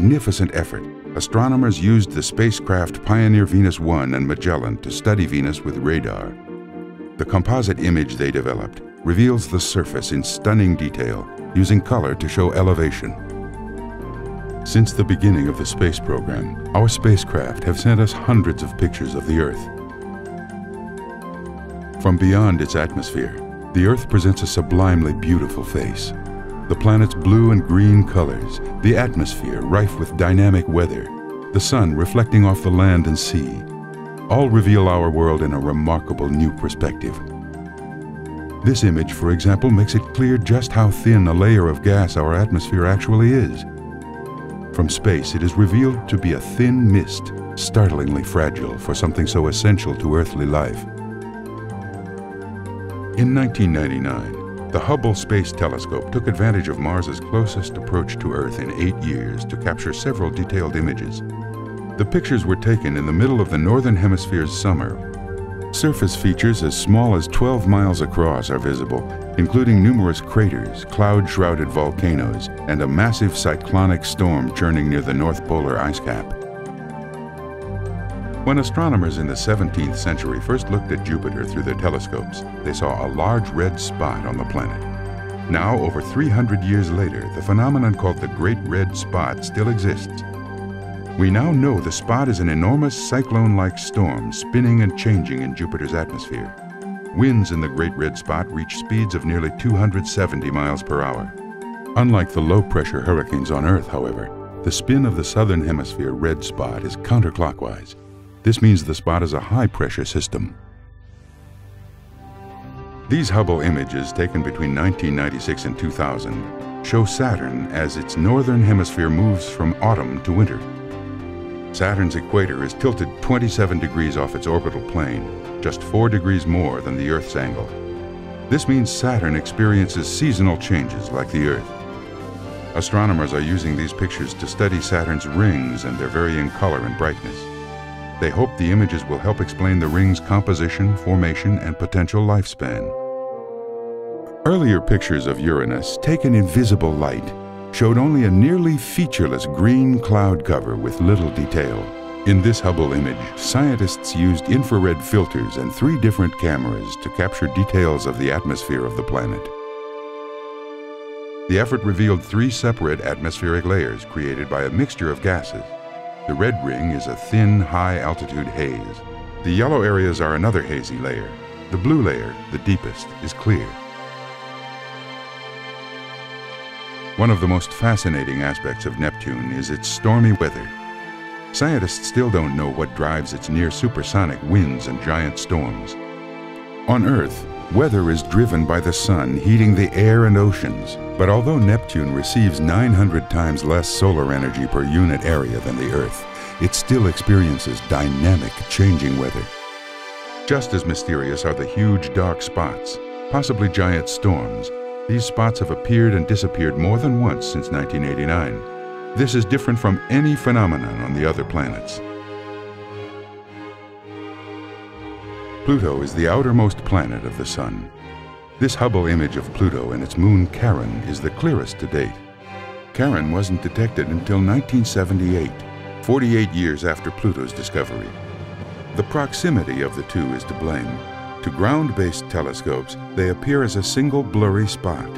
magnificent effort, astronomers used the spacecraft Pioneer Venus 1 and Magellan to study Venus with radar. The composite image they developed reveals the surface in stunning detail, using color to show elevation. Since the beginning of the space program, our spacecraft have sent us hundreds of pictures of the Earth. From beyond its atmosphere, the Earth presents a sublimely beautiful face. The planet's blue and green colors, the atmosphere rife with dynamic weather, the sun reflecting off the land and sea, all reveal our world in a remarkable new perspective. This image, for example, makes it clear just how thin a layer of gas our atmosphere actually is. From space, it is revealed to be a thin mist, startlingly fragile for something so essential to earthly life. In 1999, the Hubble Space Telescope took advantage of Mars's closest approach to Earth in 8 years to capture several detailed images. The pictures were taken in the middle of the Northern Hemisphere's summer. Surface features as small as 12 miles across are visible, including numerous craters, cloud-shrouded volcanoes, and a massive cyclonic storm churning near the North Polar ice cap. When astronomers in the 17th century first looked at Jupiter through their telescopes, they saw a large red spot on the planet. Now, over 300 years later, the phenomenon called the Great Red Spot still exists. We now know the spot is an enormous cyclone-like storm spinning and changing in Jupiter's atmosphere. Winds in the Great Red Spot reach speeds of nearly 270 miles per hour. Unlike the low-pressure hurricanes on Earth, however, the spin of the Southern Hemisphere red spot is counterclockwise. This means the spot is a high-pressure system. These Hubble images, taken between 1996 and 2000, show Saturn as its northern hemisphere moves from autumn to winter. Saturn's equator is tilted 27 degrees off its orbital plane, just 4 degrees more than the Earth's angle. This means Saturn experiences seasonal changes like the Earth. Astronomers are using these pictures to study Saturn's rings and their varying color and brightness. They hope the images will help explain the ring's composition, formation, and potential lifespan. Earlier pictures of Uranus, taken in visible light, showed only a nearly featureless green cloud cover with little detail. In this Hubble image, scientists used infrared filters and 3 different cameras to capture details of the atmosphere of the planet. The effort revealed 3 separate atmospheric layers created by a mixture of gases. The red ring is a thin, high-altitude haze. The yellow areas are another hazy layer. The blue layer, the deepest, is clear. One of the most fascinating aspects of Neptune is its stormy weather. Scientists still don't know what drives its near-supersonic winds and giant storms. On Earth, weather is driven by the sun heating the air and oceans. But although Neptune receives 900 times less solar energy per unit area than the Earth, it still experiences dynamic, changing weather. Just as mysterious are the huge dark spots, possibly giant storms. These spots have appeared and disappeared more than once since 1989. This is different from any phenomenon on the other planets. Pluto is the outermost planet of the Sun. This Hubble image of Pluto and its moon Charon is the clearest to date. Charon wasn't detected until 1978, 48 years after Pluto's discovery. The proximity of the two is to blame. To ground-based telescopes, they appear as a single blurry spot.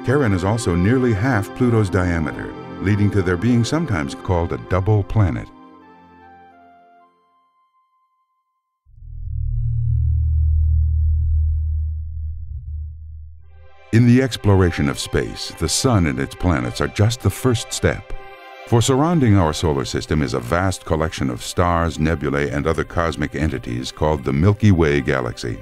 Charon is also nearly half Pluto's diameter, leading to their being sometimes called a double planet. In the exploration of space, the Sun and its planets are just the first step. For surrounding our solar system is a vast collection of stars, nebulae, and other cosmic entities called the Milky Way galaxy.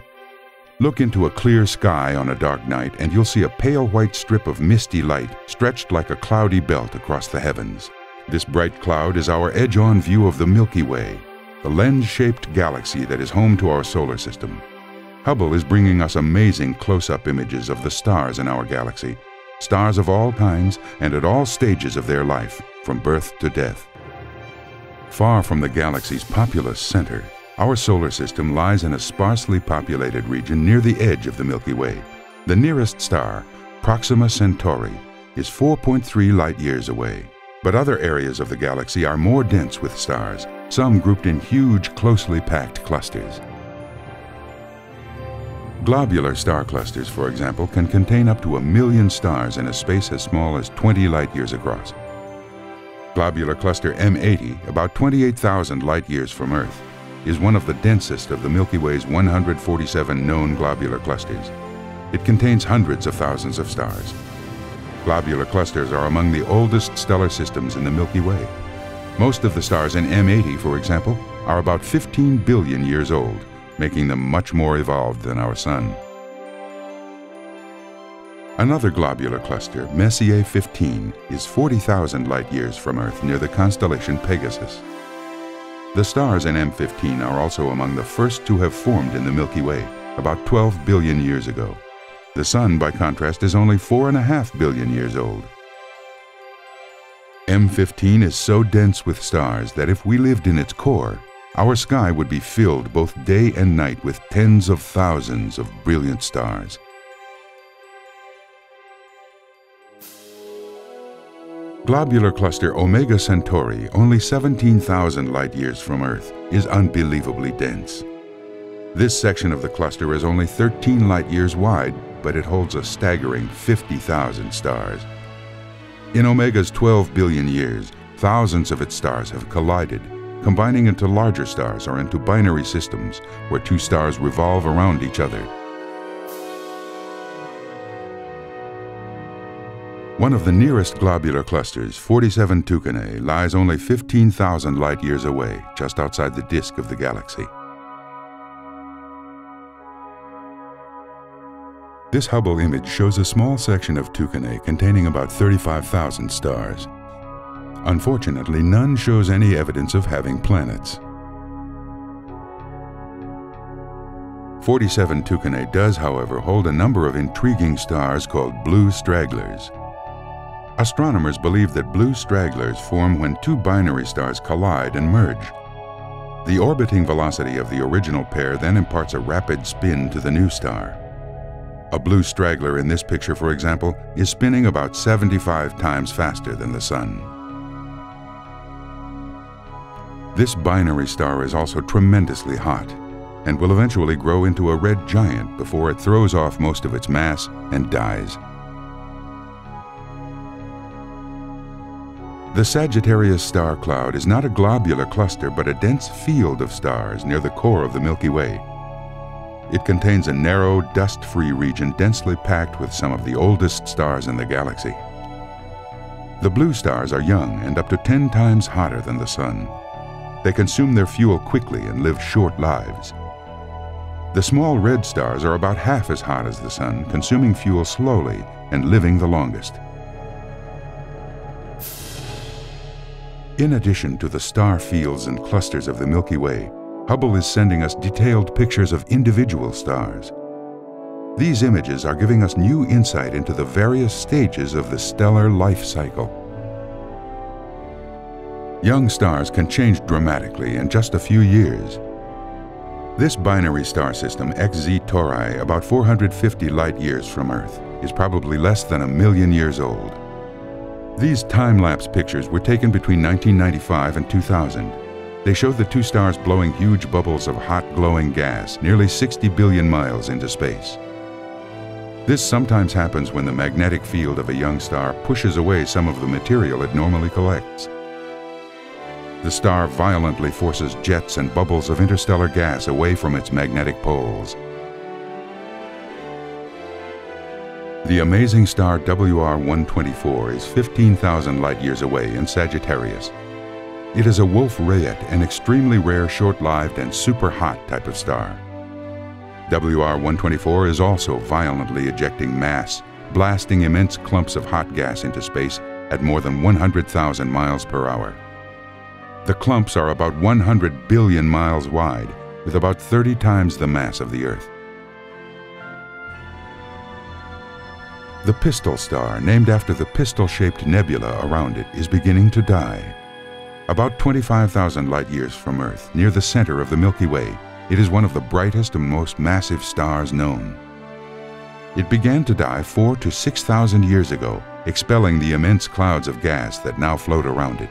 Look into a clear sky on a dark night and you'll see a pale white strip of misty light stretched like a cloudy belt across the heavens. This bright cloud is our edge-on view of the Milky Way, the lens-shaped galaxy that is home to our solar system. Hubble is bringing us amazing close-up images of the stars in our galaxy, stars of all kinds and at all stages of their life, from birth to death. Far from the galaxy's populous center, our solar system lies in a sparsely populated region near the edge of the Milky Way. The nearest star, Proxima Centauri, is 4.3 light-years away. But other areas of the galaxy are more dense with stars, some grouped in huge, closely packed clusters. Globular star clusters, for example, can contain up to 1 million stars in a space as small as 20 light-years across. Globular cluster M80, about 28,000 light-years from Earth, is one of the densest of the Milky Way's 147 known globular clusters. It contains hundreds of thousands of stars. Globular clusters are among the oldest stellar systems in the Milky Way. Most of the stars in M80, for example, are about 15 billion years old, making them much more evolved than our Sun. Another globular cluster, Messier 15, is 40,000 light-years from Earth near the constellation Pegasus. The stars in M15 are also among the first to have formed in the Milky Way, about 12 billion years ago. The Sun, by contrast, is only 4.5 billion years old. M15 is so dense with stars that if we lived in its core, our sky would be filled both day and night with tens of thousands of brilliant stars. Globular cluster Omega Centauri, only 17,000 light-years from Earth, is unbelievably dense. This section of the cluster is only 13 light-years wide, but it holds a staggering 50,000 stars. In Omega's 12 billion years, thousands of its stars have collided, combining into larger stars or into binary systems where two stars revolve around each other. One of the nearest globular clusters, 47 Tucanae, lies only 15,000 light-years away, just outside the disk of the galaxy. This Hubble image shows a small section of Tucanae containing about 35,000 stars. Unfortunately, none shows any evidence of having planets. 47 Tucanae does, however, hold a number of intriguing stars called blue stragglers. Astronomers believe that blue stragglers form when two binary stars collide and merge. The orbiting velocity of the original pair then imparts a rapid spin to the new star. A blue straggler in this picture, for example, is spinning about 75 times faster than the Sun. This binary star is also tremendously hot and will eventually grow into a red giant before it throws off most of its mass and dies. The Sagittarius star cloud is not a globular cluster but a dense field of stars near the core of the Milky Way. It contains a narrow, dust-free region densely packed with some of the oldest stars in the galaxy. The blue stars are young and up to 10 times hotter than the Sun. They consume their fuel quickly and live short lives. The small red stars are about half as hot as the Sun, consuming fuel slowly and living the longest. In addition to the star fields and clusters of the Milky Way, Hubble is sending us detailed pictures of individual stars. These images are giving us new insight into the various stages of the stellar life cycle. Young stars can change dramatically in just a few years. This binary star system, XZ Tauri, about 450 light-years from Earth, is probably less than 1 million years old. These time-lapse pictures were taken between 1995 and 2000. They show the two stars blowing huge bubbles of hot, glowing gas nearly 60 billion miles into space. This sometimes happens when the magnetic field of a young star pushes away some of the material it normally collects. The star violently forces jets and bubbles of interstellar gas away from its magnetic poles. The amazing star WR124 is 15,000 light-years away in Sagittarius. It is a Wolf-Rayet, an extremely rare, short-lived, and super-hot type of star. WR124 is also violently ejecting mass, blasting immense clumps of hot gas into space at more than 100,000 miles per hour. The clumps are about 100 billion miles wide, with about 30 times the mass of the Earth. The Pistol star, named after the pistol-shaped nebula around it, is beginning to die. About 25,000 light-years from Earth, near the center of the Milky Way, it is one of the brightest and most massive stars known. It began to die 4,000 to 6,000 years ago expelling the immense clouds of gas that now float around it.